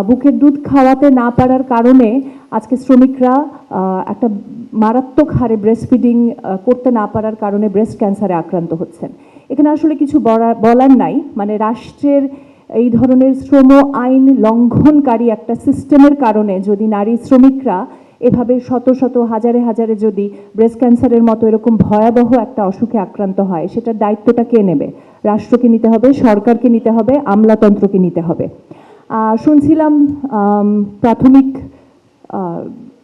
বুকের দুধ খাওয়াতে না পারার কারণে আজকে শ্রমিকরা একটা মারাত্মক হারে ব্রেস্ট ফিডিং করতে না পারার কারণে ব্রেস্ট ক্যান্সারে আক্রান্ত হচ্ছেন। এখানে আসলে কিছু বলার নাই, মানে রাষ্ট্রের এই ধরনের শ্রম আইন লঙ্ঘনকারী একটা সিস্টেমের কারণে যদি নারী শ্রমিকরা এভাবে শত শত হাজারে হাজারে যদি ব্রেস্ট ক্যান্সারের মতো এরকম ভয়াবহ একটা অসুখে আক্রান্ত হয়, সেটার দায়িত্বটা কে নেবে? রাষ্ট্রকে নিতে হবে, সরকারকে নিতে হবে, আমলাতন্ত্রকে নিতে হবে। শুনছিলাম প্রাথমিক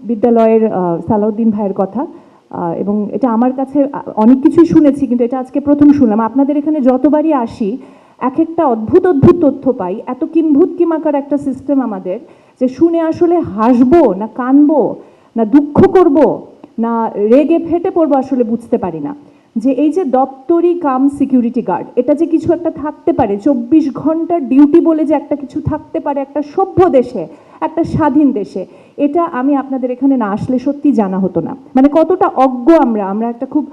বিদ্যালয়ের সালাউদ্দিন ভাইয়ের কথা, এবং এটা আমার কাছে অনেক কিছুই শুনেছি, কিন্তু এটা আজকে প্রথম শুনলাম। আপনাদের এখানে যতবারই আসি এক একটা অদ্ভুত অদ্ভুত তথ্য পাই, এত কিম্ভূত কিমাকার একটা সিস্টেম আমাদের, যে শুনে আসলে হাসবো না কানবো না দুঃখ করব না রেগে ফেটে পড়বো আসলে বুঝতে পারি না। যে এই যে দপ্তরি কাম সিকিউরিটি গার্ড, এটা যে কিছু একটা থাকতে পারে, 24 ঘন্টার ডিউটি বলে যে একটা কিছু থাকতে পারে একটা সভ্য দেশে, একটা স্বাধীন দেশে, এটা আমি আপনাদের এখানে না আসলে সত্যি জানা হতো না। মানে কতটা অজ্ঞ আমরা একটা খুব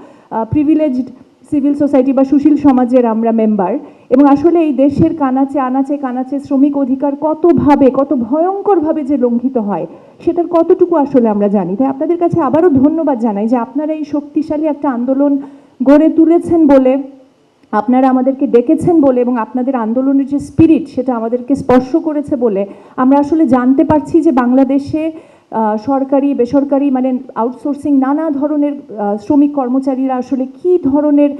প্রিভিলেজড সিভিল সোসাইটি বা সুশীল সমাজের আমরা মেম্বার, এবং আসলে এই দেশের কানাচে আনাচে কানাচে শ্রমিক অধিকার কতভাবে, কত ভয়ঙ্করভাবে যে লঙ্ঘিত হয় সেটার কতটুকু আসলে আমরা জানি। তাই আপনাদের কাছে আবারও ধন্যবাদ জানাই যে আপনারা এই শক্তিশালী একটা আন্দোলন গড়ে তুলেছেন বলে, আপনারা আমাদেরকে ডেকেছেন বলে, এবং আপনাদের আন্দোলনের যে স্পিরিট সেটা আমাদেরকে স্পর্শ করেছে বলে আমরা আসলে জানতে পারছি যে বাংলাদেশে সরকারি বেসরকারি মানে আউটসোর্সিং নানা ধরনের শ্রমিক কর্মচারীরা আসলে কী ধরনের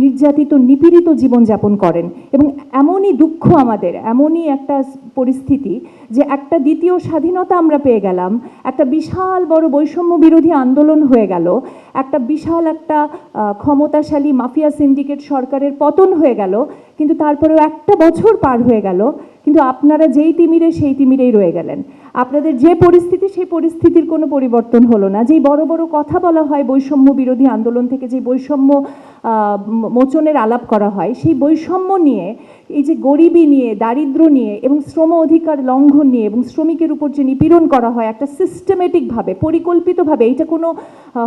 নির্যাতিত নিপীড়িত জীবনযাপন করেন। এবং এমনই দুঃখ আমাদের, এমনই একটা পরিস্থিতি যে একটা দ্বিতীয় স্বাধীনতা আমরা পেয়ে গেলাম, একটা বিশাল বড় বৈষম্য বিরোধী আন্দোলন হয়ে গেল, একটা বিশাল একটা ক্ষমতাশালী মাফিয়া সিন্ডিকেট সরকারের পতন হয়ে গেল, কিন্তু তারপরেও একটা বছর পার হয়ে গেল, কিন্তু আপনারা যেই তিমিরে সেই তিমিরেই রয়ে গেলেন। আপনাদের যে পরিস্থিতি সেই পরিস্থিতির কোনো পরিবর্তন হলো না। যেই বড় বড় কথা বলা হয় বৈষম্য বিরোধী আন্দোলন থেকে, যে বৈষম্য মোচনের আলাপ করা হয়, সেই বৈষম্য নিয়ে, এই যে গরিবী নিয়ে, দারিদ্র্য নিয়ে এবং শ্রম অধিকার লঙ্ঘন নিয়ে এবং শ্রমিকের উপর যে নিপীড়ন করা হয় একটা সিস্টেমেটিকভাবে, পরিকল্পিতভাবে, এটা কোনো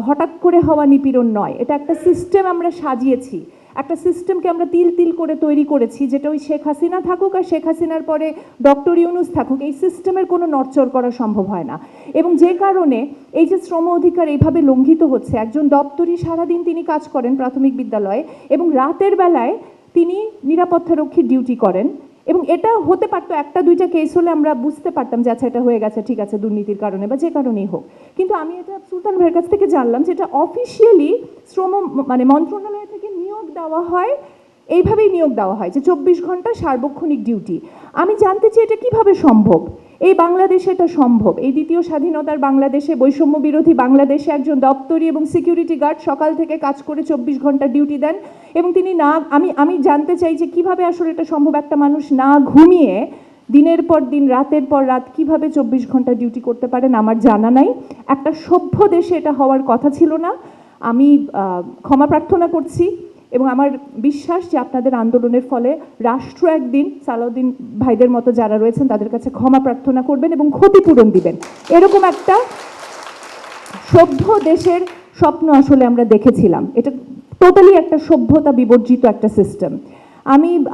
হঠাৎ করে হওয়া নিপীড়ন নয়, এটা একটা সিস্টেম আমরা সাজিয়েছি, একটা সিস্টেমকে আমরা তিল তিল করে তৈরি করেছি, যেটা ওই শেখ হাসিনা থাকুক আর শেখ হাসিনার পরে ডক্টর ইউনূস থাকুক, এই সিস্টেমের কোনো নড়চড় করা সম্ভব হয় না। এবং যে কারণে এই যে শ্রম অধিকার এইভাবে লঙ্ঘিত হচ্ছে, একজন দপ্তরি সারাদিন তিনি কাজ করেন প্রাথমিক বিদ্যালয়ে এবং রাতের বেলায় তিনি নিরাপত্তারক্ষীর ডিউটি করেন, এবং এটা হতে পারতো একটা দুইটা কেস হলে আমরা বুঝতে পারতাম যে আচ্ছা এটা হয়ে গেছে, ঠিক আছে, দুর্নীতির কারণে বা যে কারণেই হোক। কিন্তু আমি এটা সুলতান ভাইয়ের কাছ থেকে জানলাম যে এটা অফিসিয়ালি শ্রম মানে মন্ত্রণালয় থেকে নিয়োগ দেওয়া হয়, এইভাবেই নিয়োগ দেওয়া হয় যে 24 ঘন্টা সার্বক্ষণিক ডিউটি। আমি জানতে চাই এটা কিভাবে সম্ভব? এই বাংলাদেশে এটা সম্ভব? এই দ্বিতীয় স্বাধীনতার বাংলাদেশে, বৈষম্য বিরোধী বাংলাদেশে একজন দপ্তরি এবং সিকিউরিটি গার্ড সকাল থেকে কাজ করে 24 ঘন্টা ডিউটি দেন, এবং তিনি না, আমি জানতে চাই যে কিভাবে আসলে এটা সম্ভব? একটা মানুষ না ঘুমিয়ে দিনের পর দিন, রাতের পর রাত কিভাবে 24 ঘন্টা ডিউটি করতে পারেন আমার জানা নাই। একটা সভ্য দেশে এটা হওয়ার কথা ছিল না। আমি ক্ষমা প্রার্থনা করছি এবং আমার বিশ্বাস যে আপনাদের আন্দোলনের ফলে রাষ্ট্র একদিন সালাউদ্দিন ভাইদের মতো যারা রয়েছেন তাদের কাছে ক্ষমা প্রার্থনা করবেন এবং ক্ষতিপূরণ দিবেন। এরকম একটা সভ্য দেশের স্বপ্ন আসলে আমরা দেখেছিলাম। এটা টোটালি একটা সভ্যতা বিবর্জিত একটা সিস্টেম।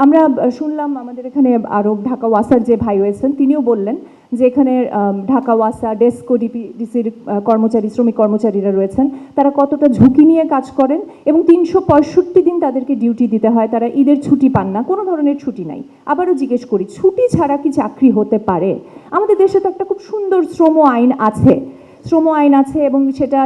আমরা শুনলাম আমাদের এখানে আরও ঢাকা ওয়াসার যে ভাই রয়েছেন তিনিও বললেন যে এখানে ঢাকা ওয়াসা, ডেস্কো, ডিসির কর্মচারী, শ্রমিক কর্মচারীরা রয়েছেন, তারা কতটা ঝুঁকি নিয়ে কাজ করেন এবং 365 দিন তাদেরকে ডিউটি দিতে হয়, তারা ঈদের ছুটি পান না, কোনো ধরনের ছুটি নাই। আবারও জিজ্ঞেস করি, ছুটি ছাড়া কি চাকরি হতে পারে? আমাদের দেশে তো একটা খুব সুন্দর শ্রম আইন আছে, এবং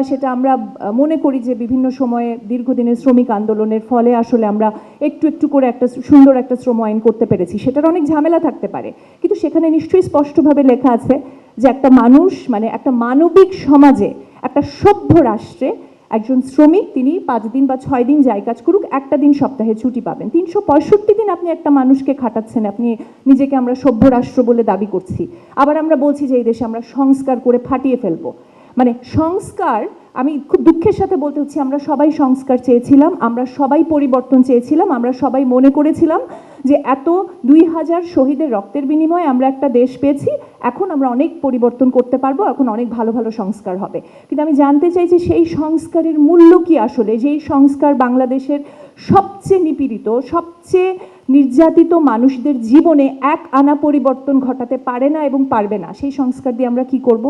সেটা আমরা মনে করি যে বিভিন্ন সময়ে দীর্ঘদিনের শ্রমিক আন্দোলনের ফলে আসলে আমরা একটু একটু করে একটা সুন্দর একটা শ্রম আইন করতে পেরেছি। সেটার অনেক ঝামেলা থাকতে পারে, কিন্তু সেখানে নিশ্চয়ই স্পষ্টভাবে লেখা আছে যে একটা মানুষ, মানে একটা মানবিক সমাজে, একটা সভ্য রাষ্ট্রে একজন শ্রমিক তিনি 5 দিন বা 6 দিন যাই কাজ করুক, একটা দিন সপ্তাহে ছুটি পাবেন। 365 দিন আপনি একটা মানুষকে খাটাচ্ছেন, আপনি নিজেকে আমরা সভ্য রাষ্ট্র বলে দাবি করছি, আবার আমরা বলছি যে এই দেশে আমরা সংস্কার করে ফাটিয়ে ফেলবো। মানে সংস্কার, আমি খুব দুঃখের সাথে বলতে হচ্ছে, আমরা সবাই সংস্কার চেয়েছিলাম, আমরা সবাই পরিবর্তন চেয়েছিলাম, আমরা সবাই মনে করেছিলাম যে এত 2000 শহীদের রক্তের বিনিময়ে আমরা একটা দেশ পেয়েছি, এখন আমরা অনেক পরিবর্তন করতে পারবো, এখন অনেক ভালো ভালো সংস্কার হবে। কিন্তু আমি জানতে চাই যে সেই সংস্কারের মূল্য কি আসলে? যেই সংস্কার বাংলাদেশের সবচেয়ে নিপীড়িত, সবচেয়ে নির্যাতিত মানুষদের জীবনে এক আনা পরিবর্তন ঘটাতে পারে না এবং পারবে না। সেই সংস্কার দিয়ে আমরা কি করব?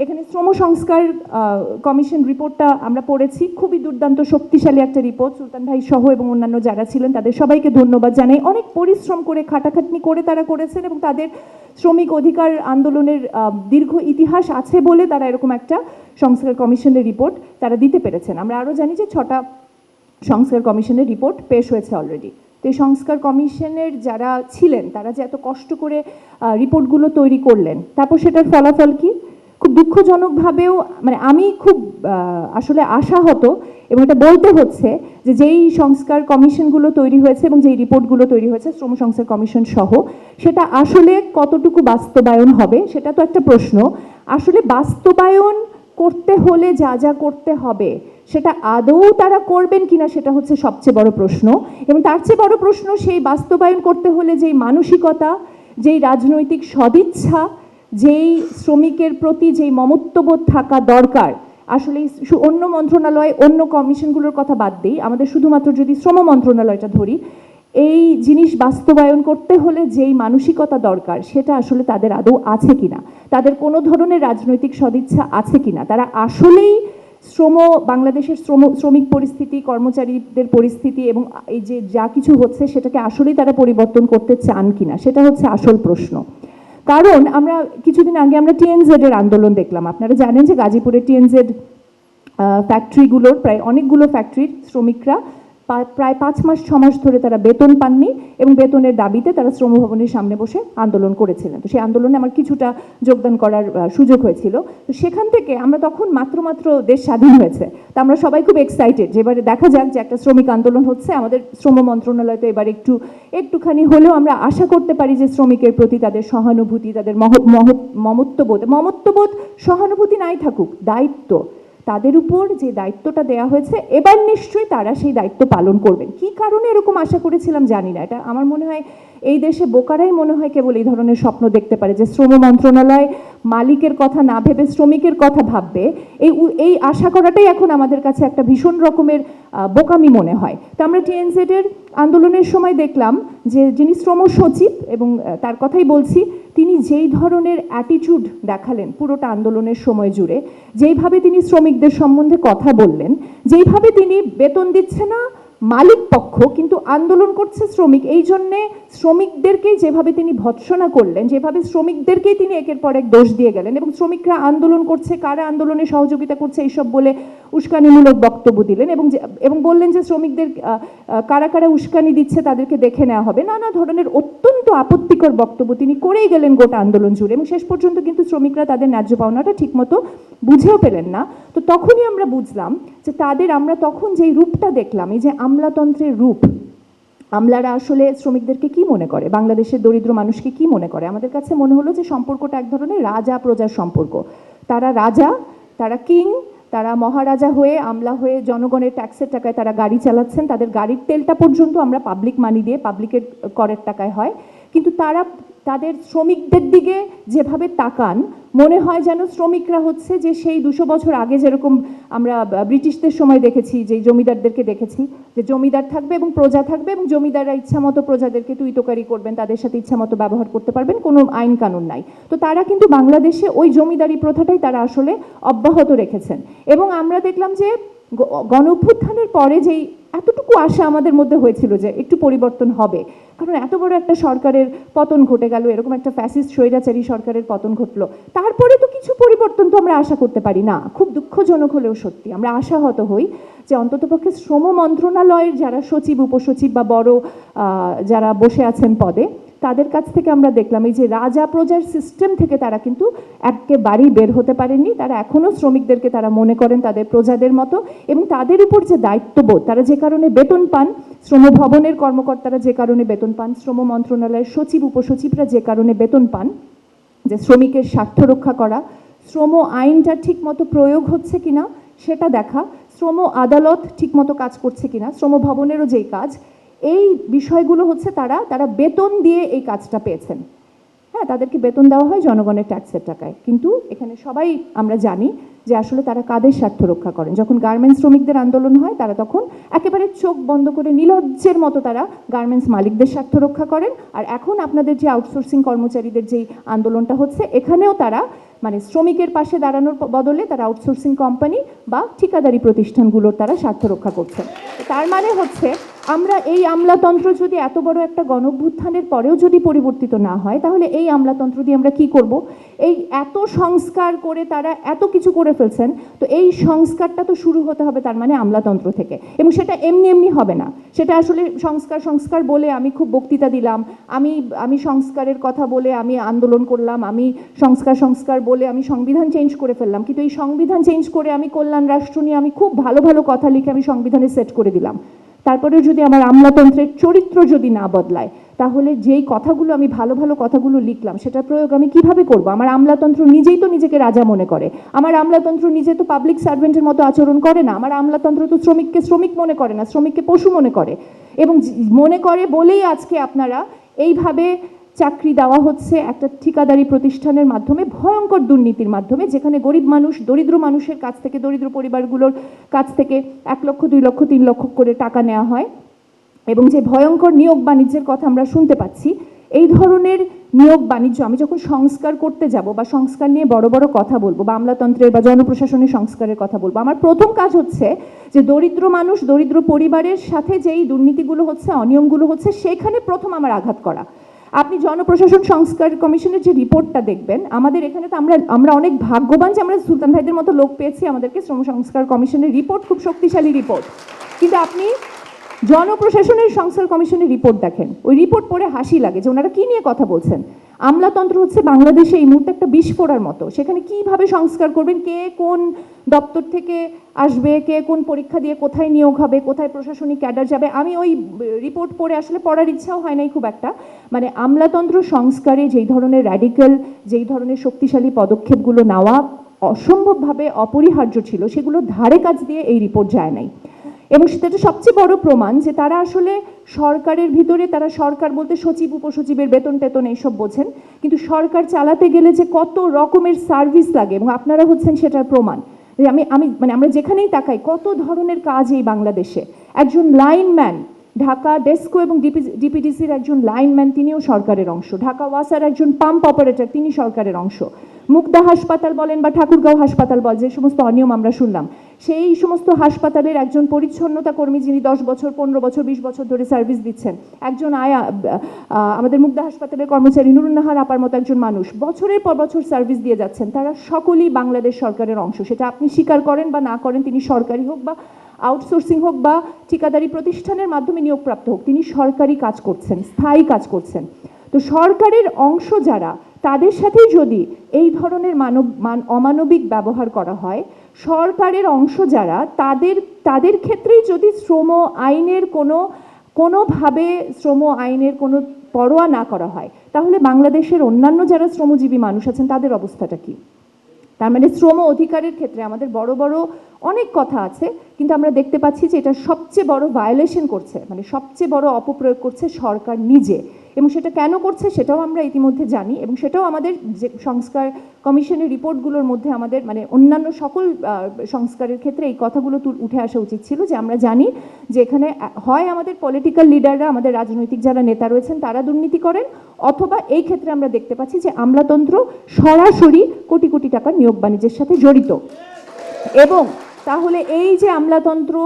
এখানে শ্রম সংস্কার কমিশন রিপোর্টটা আমরা পড়েছি, খুবই দুর্দান্ত শক্তিশালী একটা রিপোর্ট। সুলতান ভাই সহ এবং অন্যান্য যারা ছিলেন তাদের সবাইকে ধন্যবাদ জানাই। অনেক পরিশ্রম করে খাটাখাটনি করে তারা করেছেন এবং তাদের শ্রমিক অধিকার আন্দোলনের দীর্ঘ ইতিহাস আছে বলে তারা এরকম একটা সংস্কার কমিশনের রিপোর্ট তারা দিতে পেরেছেন। আমরা আরও জানি যে 6টা সংস্কার কমিশনের রিপোর্ট পেশ হয়েছে অলরেডি। তো এই সংস্কার কমিশনের যারা ছিলেন তারা যে এত কষ্ট করে রিপোর্টগুলো তৈরি করলেন, তারপর সেটার ফলাফল কি? খুব দুঃখজনকভাবেও মানে আমি খুব আসলে আশাহত, এবং এটা বলতে হচ্ছে যে যেই সংস্কার কমিশনগুলো তৈরি হয়েছে এবং যেই রিপোর্টগুলো তৈরি হয়েছে শ্রম সংস্কার কমিশন সহ, সেটা আসলে কতটুকু বাস্তবায়ন হবে সেটা তো একটা প্রশ্ন। আসলে বাস্তবায়ন করতে হলে যা যা করতে হবে সেটা আদৌ তারা করবেন কিনা সেটা হচ্ছে সবচেয়ে বড় প্রশ্ন। এবং তার চেয়ে বড় প্রশ্ন, সেই বাস্তবায়ন করতে হলে যেই মানসিকতা, যেই রাজনৈতিক সদিচ্ছা, যেই শ্রমিকের প্রতি যেই মমত্ববোধ থাকা দরকার, আসলে অন্য মন্ত্রণালয় অন্য কমিশনগুলোর কথা বাদ দিই, আমাদের শুধুমাত্র যদি শ্রম মন্ত্রণালয়টা ধরি, এই জিনিস বাস্তবায়ন করতে হলে যেই মানসিকতা দরকার সেটা আসলে তাদের আদৌ আছে কিনা, তাদের কোনো ধরনের রাজনৈতিক সদিচ্ছা আছে কিনা, তারা আসলেই বাংলাদেশের শ্রমিক পরিস্থিতি, কর্মচারীদের পরিস্থিতি এবং এই যে যা কিছু হচ্ছে সেটাকে আসলেই তারা পরিবর্তন করতে চান কিনা, সেটা হচ্ছে আসল প্রশ্ন। কারণ আমরা কিছুদিন আগে আমরা টিএনজেড এর আন্দোলন দেখলাম। আপনারা জানেন যে গাজীপুরের টিএনজেড ফ্যাক্টরিগুলোর প্রায় অনেকগুলো ফ্যাক্টরির শ্রমিকরা প্রায় 5 মাস 6 মাস ধরে তারা বেতন পাননি এবং বেতনের দাবিতে তারা শ্রম ভবনের সামনে বসে আন্দোলন করেছিলেন। তো সেই আন্দোলনে আমার কিছুটা যোগদান করার সুযোগ হয়েছিল। তো সেখান থেকে আমরা তখন মাত্র দেশ স্বাধীন হয়েছে, তো আমরা সবাই খুব এক্সাইটেড যে এবারে দেখা যাক যে একটা শ্রমিক আন্দোলন হচ্ছে, আমাদের শ্রম মন্ত্রণালয় তো এবার একটুখানি হলেও আমরা আশা করতে পারি যে শ্রমিকের প্রতি তাদের সহানুভূতি, তাদের মমত্ববোধ সহানুভূতি নাই থাকুক, দায়িত্ব, তাদের উপর যে দায়িত্বটা দেওয়া হয়েছে এবার নিশ্চয়ই তারা সেই দায়িত্ব পালন করবেন। কি কারণে এরকম আশা করেছিলাম জানি না, এটা আমার মনে হয় এই দেশে বোকারাই মনে হয় কেবল এই ধরনের স্বপ্ন দেখতে পারে যে শ্রম মন্ত্রণালয় মালিকের কথা না ভেবে শ্রমিকের কথা ভাববে। এই আশা করাটাই এখন আমাদের কাছে একটা ভীষণ রকমের বোকামি মনে হয়। তো আমরা টিএনজেড এর আন্দোলনের সময় দেখলাম যে যিনি শ্রম সচিব, এবং তার কথাই বলছি, তিনি যেই ধরনের অ্যাটিটিউড দেখালেন পুরোটা আন্দোলনের সময় জুড়ে, যেইভাবে তিনি শ্রমিকদের সম্বন্ধে কথা বললেন, যেইভাবে তিনি বেতন দিচ্ছে না মালিক পক্ষ কিন্তু আন্দোলন করছে শ্রমিক, এই জন্যে শ্রমিকদেরকেই যেভাবে তিনি ভৎসনা করলেন, যেভাবে শ্রমিকদেরকেই তিনি একের পর এক দোষ দিয়ে গেলেন এবং শ্রমিকরা আন্দোলন করছে, কারা আন্দোলনে সহযোগিতা করছে এইসব বলে উস্কানিমূলক বক্তব্য দিলেন এবং বললেন যে শ্রমিকদের কারা কারা উস্কানি দিচ্ছে তাদেরকে দেখে নেওয়া হবে, নানা ধরনের অত্যন্ত আপত্তিকর বক্তব্য তিনি করেই গেলেন গোটা আন্দোলন জুড়ে। এবং শেষ পর্যন্ত কিন্তু শ্রমিকরা তাদের ন্যায্য পাওনাটা ঠিকমতো বুঝেও পেলেন না। তো তখনই আমরা বুঝলাম যে আমরা তখন যেই রূপটা দেখলাম, এই যে আমলাতন্ত্রের রূপ, আমলারা আসলে শ্রমিকদেরকে কি মনে করে, বাংলাদেশের দরিদ্র মানুষকে কি মনে করে, আমাদের কাছে মনে হলো যে সম্পর্কটা এক ধরনের রাজা প্রজার সম্পর্ক। তারা রাজা, তারা কিং, তারা মহারাজা হয়ে আমলা হয়ে জনগণের ট্যাক্সের টাকায় তারা গাড়ি চালাচ্ছেন, তাদের গাড়ির তেলটা পর্যন্ত আমরা পাবলিক মানি দিয়ে পাবলিকের করের টাকায় হয়, কিন্তু তারা তাদের শ্রমিকদের দিকে যেভাবে তাকান মনে হয় যেন শ্রমিকরা হচ্ছে যে সেই 200 বছর আগে যেরকম আমরা ব্রিটিশদের সময় দেখেছি, যে জমিদারদেরকে দেখেছি যে জমিদার থাকবে এবং প্রজা থাকবে এবং জমিদাররা ইচ্ছা মতো প্রজাদেরকে তুইতকারি করবেন, তাদের সাথে ইচ্ছা মতো ব্যবহার করতে পারবেন, কোনো আইন কানুন নাই। তো তারা কিন্তু বাংলাদেশে ওই জমিদারি প্রথাটাই তারা আসলে অব্যাহত রেখেছেন। এবং আমরা দেখলাম যে গণ অভ্যুত্থানের পরে যেই এতটুকু আশা আমাদের মধ্যে হয়েছিল যে একটু পরিবর্তন হবে, কারণ এত বড় একটা সরকারের পতন ঘটে গেল, এরকম একটা ফ্যাসিস্ট স্বৈরাচারী সরকারের পতন ঘটলো, তারপরে তো কিছু পরিবর্তন তো আমরা আশা করতে পারি না। খুব দুঃখজনক হলেও সত্যি আমরা আশাহত হই যে অন্ততপক্ষে শ্রম মন্ত্রণালয়ের যারা সচিব, উপসচিব বা বড় যারা বসে আছেন পদে, তাদের কাছ থেকে আমরা দেখলাম এই যে রাজা প্রজার সিস্টেম থেকে তারা কিন্তু একেবারেই বের হতে পারেননি। তারা এখনও শ্রমিকদেরকে তারা মনে করেন তাদের প্রজাদের মতো, এবং তাদের উপর যে দায়িত্ববোধ, তারা যে কারণে বেতন পান, শ্রম ভবনের কর্মকর্তারা যে কারণে বেতন পান, শ্রম মন্ত্রণালয়ের সচিব উপসচিবরা যে কারণে বেতন পান, যে শ্রমিকের স্বার্থ রক্ষা করা, শ্রম আইনটা ঠিকমতো প্রয়োগ হচ্ছে কিনা সেটা দেখা, শ্রম আদালত ঠিকমতো কাজ করছে কিনা, শ্রম ভবনেরও যেই কাজ, এই বিষয়গুলো হচ্ছে তারা বেতন দিয়ে এই কাজটা পেয়েছেন। হ্যাঁ, তাদেরকে বেতন দেওয়া হয় জনগণের ট্যাক্সের টাকায়, কিন্তু এখানে সবাই আমরা জানি যে আসলে তারা কাদের স্বার্থ রক্ষা করেন। যখন গার্মেন্টস শ্রমিকদের আন্দোলন হয় তারা তখন একেবারে চোখ বন্ধ করে নির্লজ্জের মতো তারা গার্মেন্টস মালিকদের স্বার্থ রক্ষা করেন। আর এখন আপনাদের যে আউটসোর্সিং কর্মচারীদের যেই আন্দোলনটা হচ্ছে, এখানেও তারা মানে শ্রমিকের পাশে দাঁড়ানোর বদলে তারা আউটসোর্সিং কোম্পানি বা ঠিকাদারি প্রতিষ্ঠানগুলোর তারা স্বার্থ রক্ষা করছেন। তার মানে হচ্ছে আমরা এই আমলাতন্ত্র যদি এত বড় একটা গণঅভ্যুত্থানের পরেও যদি পরিবর্তিত না হয়, তাহলে এই আমলাতন্ত্র দিয়ে আমরা কি করব? এই এত সংস্কার করে তারা এত কিছু করে ফেলছেন, তো এই সংস্কারটা তো শুরু হতে হবে তার মানে আমলাতন্ত্র থেকে, এবং সেটা এমনি এমনি হবে না। সেটা আসলে সংস্কার বলে আমি খুব বক্তৃতা দিলাম, আমি সংস্কারের কথা বলে আমি আন্দোলন করলাম, আমি সংস্কার বলে আমি সংবিধান চেঞ্জ করে ফেললাম, কিন্তু এই সংবিধান চেঞ্জ করে আমি কল্যাণ রাষ্ট্র নিয়ে আমি খুব ভালো ভালো কথা লিখে আমি সংবিধানে সেট করে দিলাম, তারপরেও যদি আমার আমলাতন্ত্রের চরিত্র যদি না বদলায়, তাহলে যেই কথাগুলো আমি ভালো ভালো কথাগুলো লিখলাম সেটার প্রয়োগ আমি কিভাবে করব? আমার আমলাতন্ত্র নিজেই তো নিজেকে রাজা মনে করে, আমার আমলাতন্ত্র নিজে তো পাবলিক সার্ভেন্টের মতো আচরণ করে না, আমার আমলাতন্ত্র তো শ্রমিককে শ্রমিক মনে করে না, শ্রমিককে পশু মনে করে। এবং মনে করে বলেই আজকে আপনারা এইভাবে চাকরি দেওয়া হচ্ছে একটা ঠিকাদারি প্রতিষ্ঠানের মাধ্যমে, ভয়ঙ্কর দুর্নীতির মাধ্যমে, যেখানে গরিব মানুষ, দরিদ্র মানুষের কাছ থেকে, দরিদ্র পরিবারগুলোর কাছ থেকে 1 লক্ষ, 2 লক্ষ, 3 লক্ষ করে টাকা নেওয়া হয়। এবং যে ভয়ঙ্কর নিয়োগ বাণিজ্যের কথা আমরা শুনতে পাচ্ছি, এই ধরনের নিয়োগ বাণিজ্য, আমি যখন সংস্কার করতে যাব বা সংস্কার নিয়ে বড় বড় কথা বলবো বা আমলাতন্ত্রের বা জনপ্রশাসনের সংস্কারের কথা বলবো, আমার প্রথম কাজ হচ্ছে যে দরিদ্র মানুষ, দরিদ্র পরিবারের সাথে যেই দুর্নীতিগুলো হচ্ছে, অনিয়মগুলো হচ্ছে, সেখানে প্রথম আমার আঘাত করা। আপনি জনপ্রশাসন সংস্কার কমিশনের যে রিপোর্টটা দেখবেন, আমাদের এখানে তো আমরা অনেক ভাগ্যবান যে আমরা সুলতান ভাইদের মতো লোক পেয়েছি, আমাদেরকে শ্রম সংস্কার কমিশনের রিপোর্ট খুব শক্তিশালী রিপোর্ট। কিন্তু আপনি জনপ্রশাসনের সংস্কার কমিশনের রিপোর্ট দেখেন, ওই রিপোর্ট পড়ে হাসি লাগে যে ওনারা কি নিয়ে কথা বলছেন। আমলাতন্ত্র হচ্ছে বাংলাদেশে এই মুহূর্তে একটা বিস্ফোরার মতো, সেখানে কিভাবে সংস্কার করবেন, কে কোন দপ্তর থেকে আসবে, কে কোন পরীক্ষা দিয়ে কোথায় নিয়োগ হবে, কোথায় প্রশাসনিক ক্যাডার যাবে, আমি ওই রিপোর্ট পড়ে আসলে পড়ার ইচ্ছাও হয় নাই খুব একটা। মানে আমলাতন্ত্র সংস্কারে যেই ধরনের র্যাডিক্যাল, যেই ধরনের শক্তিশালী পদক্ষেপগুলো নেওয়া অসম্ভবভাবে অপরিহার্য ছিল, সেগুলো ধারে কাজ দিয়ে এই রিপোর্ট যায় নাই। এবং সেটা সবচেয়ে বড় প্রমাণ যে তারা আসলে সরকারের ভিতরে, তারা সরকার বলতে সচিব, উপসচিবের বেতন টেতন এইসব বোঝেন, কিন্তু সরকার চালাতে গেলে যে কত রকমের সার্ভিস লাগে, এবং আপনারা হচ্ছেন সেটার প্রমাণ। যে মানে আমরা যেখানেই তাকাই, কত ধরনের কাজ এই বাংলাদেশে। একজন লাইনম্যান, ঢাকা ডেস্কো এবং ডিপিডিসির একজন লাইনম্যান, তিনিও সরকারের অংশ। ঢাকা ওয়াসার একজন পাম্প অপারেটর, তিনি সরকারের অংশ। মুগদা হাসপাতাল বলেন বা ঠাকুরগাঁও হাসপাতাল বল, যে সমস্ত অনিয়ম আমরা শুনলাম, সেই সমস্ত হাসপাতালের একজন পরিচ্ছন্নতা কর্মী, যিনি 10 বছর, 15 বছর, 20 বছর ধরে সার্ভিস দিচ্ছেন, একজন আমাদের মুগদা হাসপাতালের কর্মচারী নুরুন্নাহার আপার মতো একজন মানুষ বছরের পর বছর সার্ভিস দিয়ে যাচ্ছেন, তারা সকলেই বাংলাদেশ সরকারের অংশ। সেটা আপনি স্বীকার করেন বা না করেন, তিনি সরকারি হোক বা আউটসোর্সিং হোক বা ঠিকাদারি প্রতিষ্ঠানের মাধ্যমে নিয়োগপ্রাপ্ত হোক, তিনি সরকারি কাজ করছেন, স্থায়ী কাজ করছেন। তো সরকারের অংশ যারা, তাদের সাথেই যদি এই ধরনের অমানবিক ব্যবহার করা হয়, সরকারের অংশ যারা, তাদের ক্ষেত্রেই যদি শ্রম আইনের কোনোভাবে শ্রম আইনের কোনো পরোয়া না করা হয়, তাহলে বাংলাদেশের অন্যান্য যারা শ্রমজীবী মানুষ আছেন তাদের অবস্থাটা কি? তার মানে শ্রম অধিকারের ক্ষেত্রে আমাদের বড় বড় অনেক কথা আছে, কিন্তু আমরা দেখতে পাচ্ছি যে এটা সবচেয়ে বড় ভায়োলেশন করছে, মানে সবচেয়ে বড় অপপ্রয়োগ করছে সরকার নিজে। এবং সেটা কেন করছে সেটাও আমরা ইতিমধ্যে জানি, এবং সেটাও আমাদের যে সংস্কার কমিশনের রিপোর্টগুলোর মধ্যে আমাদের মানে অন্যান্য সকল সংস্কারের ক্ষেত্রে এই কথাগুলো উঠে আসা উচিত ছিল। যে আমরা জানি যে এখানে হয় আমাদের পলিটিক্যাল লিডাররা, আমাদের রাজনৈতিক যারা নেতা রয়েছেন তারা দুর্নীতি করেন, অথবা এই ক্ষেত্রে আমরা দেখতে পাচ্ছি যে আমলাতন্ত্র সরাসরি কোটি কোটি টাকার নিয়োগ বাণিজ্যের সাথে জড়িত। এবং তাহলে এই যে আমলাতন্ত্র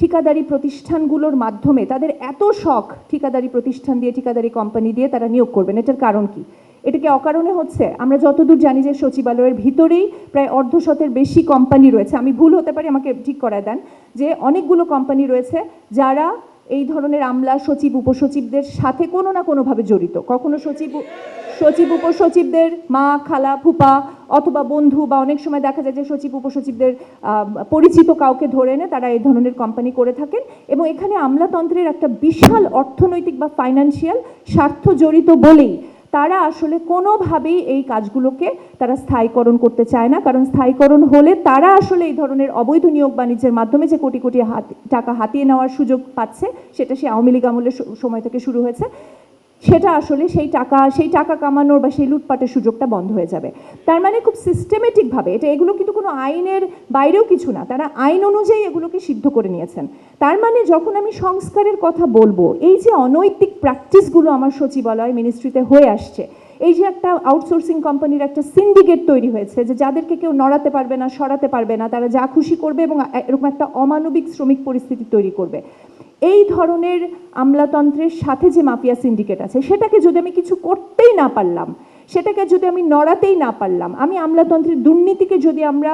ঠিকাদারি প্রতিষ্ঠানগুলোর মাধ্যমে তাদের এত শখ, ঠিকাদারি প্রতিষ্ঠান দিয়ে, ঠিকাদারি কোম্পানি দিয়ে তারা নিয়োগ করবেন, এটার কারণ কি? এটা কি অকারণে হচ্ছে? আমরা যতদূর জানি যে সচিবালয়ের ভিতরেই প্রায় 1/2 বেশি কোম্পানি রয়েছে, আমি ভুল হতে পারি, আমাকে ঠিক করায় দেন, যে অনেকগুলো কোম্পানি রয়েছে যারা এই ধরনের আমলা, সচিব, উপসচিবদের সাথে কোনো না কোনোভাবে জড়িত। কখনো সচিব উপসচিবদের মা, খালা, ফুপা অথবা বন্ধু, বা অনেক সময় দেখা যায় যে সচিব উপসচিবদের পরিচিত কাউকে ধরে এনে তারা এই ধরনের কোম্পানি করে থাকেন। এবং এখানে আমলাতন্ত্রের একটা বিশাল অর্থনৈতিক বা ফাইন্যান্সিয়াল স্বার্থ জড়িত বলেই তারা আসলে কোনোভাবেই এই কাজগুলোকে তারা স্থায়ীকরণ করতে চায় না। কারণ স্থায়ীকরণ হলে তারা আসলে এই ধরনের অবৈধ নিয়োগ বাণিজ্যের মাধ্যমে যে কোটি কোটি টাকা হাতিয়ে নেওয়ার সুযোগ পাচ্ছে, সেটা সে আওয়ামী লীগ আমলের সময় থেকে শুরু হয়েছে, সেটা আসলে সেই টাকা কামানোর বা সেই লুটপাটের সুযোগটা বন্ধ হয়ে যাবে। তার মানে খুব সিস্টেমেটিকভাবে এগুলো কিন্তু কোনো আইনের বাইরেও কিছু না, তারা আইন অনুযায়ী এগুলোকে সিদ্ধ করে নিয়েছেন। তার মানে যখন আমি সংস্কারের কথা বলবো, এই যে অনৈতিক প্র্যাকটিসগুলো আমার সচিবালয় মিনিস্ট্রিতে হয়ে আসছে, এই যে একটা আউটসোর্সিং কোম্পানির একটা সিন্ডিকেট তৈরি হয়েছে যে যাদেরকে কেউ নড়াতে পারবে না, সরাতে পারবে না, তারা যা খুশি করবে এবং এরকম একটা অমানবিক শ্রমিক পরিস্থিতি তৈরি করবে, এই ধরনের আমলাতন্ত্রের সাথে যে মাফিয়া সিন্ডিকেট আছে, সেটাকে যদি আমি কিছু করতেই না পারলাম, সেটাকে যদি আমি নড়াতেই না পারলাম, আমি আমলাতন্ত্রের দুর্নীতিকে যদি আমরা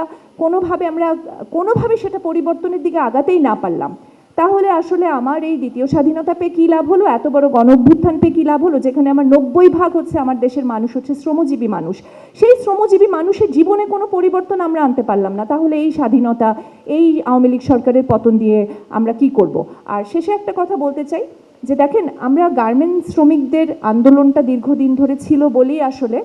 কোনোভাবে সেটা পরিবর্তনের দিকে আগাতেই না পারলাম, তাহলে আসলে আমার এই দ্বিতীয় স্বাধীনতা পেয়ে কী লাভ হলো, এত বড় গণঅভ্যুত্থান পেয়ে কী লাভ হলো, যেখানে আমার 90% হচ্ছে আমার দেশের মানুষ হচ্ছে শ্রমজীবী মানুষ। সেই শ্রমজীবী মানুষের জীবনে কোনো পরিবর্তন আমরা আনতে পারলাম না, তাহলে এই স্বাধীনতা, এই আওয়ামী লীগ সরকারের পতন দিয়ে আমরা কি করব? আর শেষে একটা কথা বলতে চাই যে দেখেন, আমরা গার্মেন্টস শ্রমিকদের আন্দোলনটা দীর্ঘদিন ধরে ছিল বলেই আসলে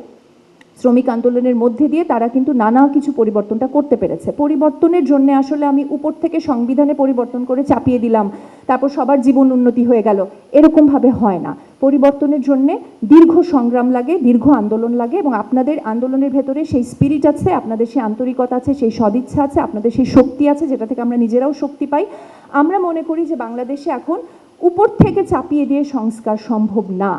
শ্রমিক আন্দোলনের মধ্যে দিয়ে তারা কিন্তু নানা কিছু পরিবর্তনটা করতে পেরেছে। পরিবর্তনের জন্য আসলে আমি উপর থেকে সংবিধানে পরিবর্তন করে চাপিয়ে দিলাম, তারপর সবার জীবন উন্নতি হয়ে গেল, এরকমভাবে হয় না। পরিবর্তনের জন্যে দীর্ঘ সংগ্রাম লাগে, দীর্ঘ আন্দোলন লাগে, এবং আপনাদের আন্দোলনের ভেতরে সেই স্পিরিট আছে, আপনাদের সেই আন্তরিকতা আছে, সেই সদিচ্ছা আছে, আপনাদের সেই শক্তি আছে, যেটা থেকে আমরা নিজেরাও শক্তি পাই। আমরা মনে করি যে বাংলাদেশে এখন উপর থেকে চাপিয়ে দিয়ে সংস্কার সম্ভব না।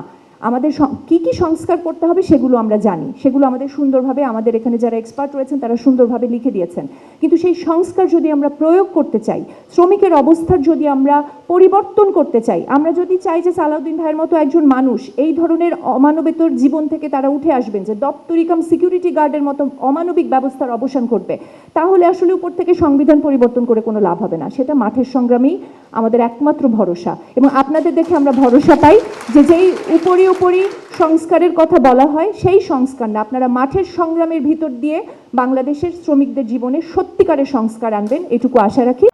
আমাদের কি কি সংস্কার করতে হবে সেগুলো আমরা জানি, সেগুলো আমাদের সুন্দরভাবে আমাদের এখানে যারা এক্সপার্ট রয়েছেন তারা সুন্দরভাবে লিখে দিয়েছেন। কিন্তু সেই সংস্কার যদি আমরা প্রয়োগ করতে চাই, শ্রমিকের অবস্থার যদি আমরা পরিবর্তন করতে চাই, আমরা যদি চাই যে সালাউদ্দিন ভাইয়ের মতো একজন মানুষ এই ধরনের অমানবিকর জীবন থেকে তারা উঠে আসবেন, যে দপ্তরি কাম সিকিউরিটি গার্ডের মতো অমানবিক ব্যবস্থার অবসান করবে, তাহলে আসলে উপর থেকে সংবিধান পরিবর্তন করে কোনো লাভ হবে না। সেটা মাঠের সংগ্রামেই আমাদের একমাত্র ভরসা, এবং আপনাদের দেখে আমরা ভরসা পাই যে যেই উপরি সংস্কারের কথা বলা হয়, সেই সংস্কার না, আপনারা মাঠের সংগ্রামের ভিতর দিয়ে বাংলাদেশের শ্রমিকদের জীবনে সত্যিকারের সংস্কার আনবেন, এটুকু আশা রাখি।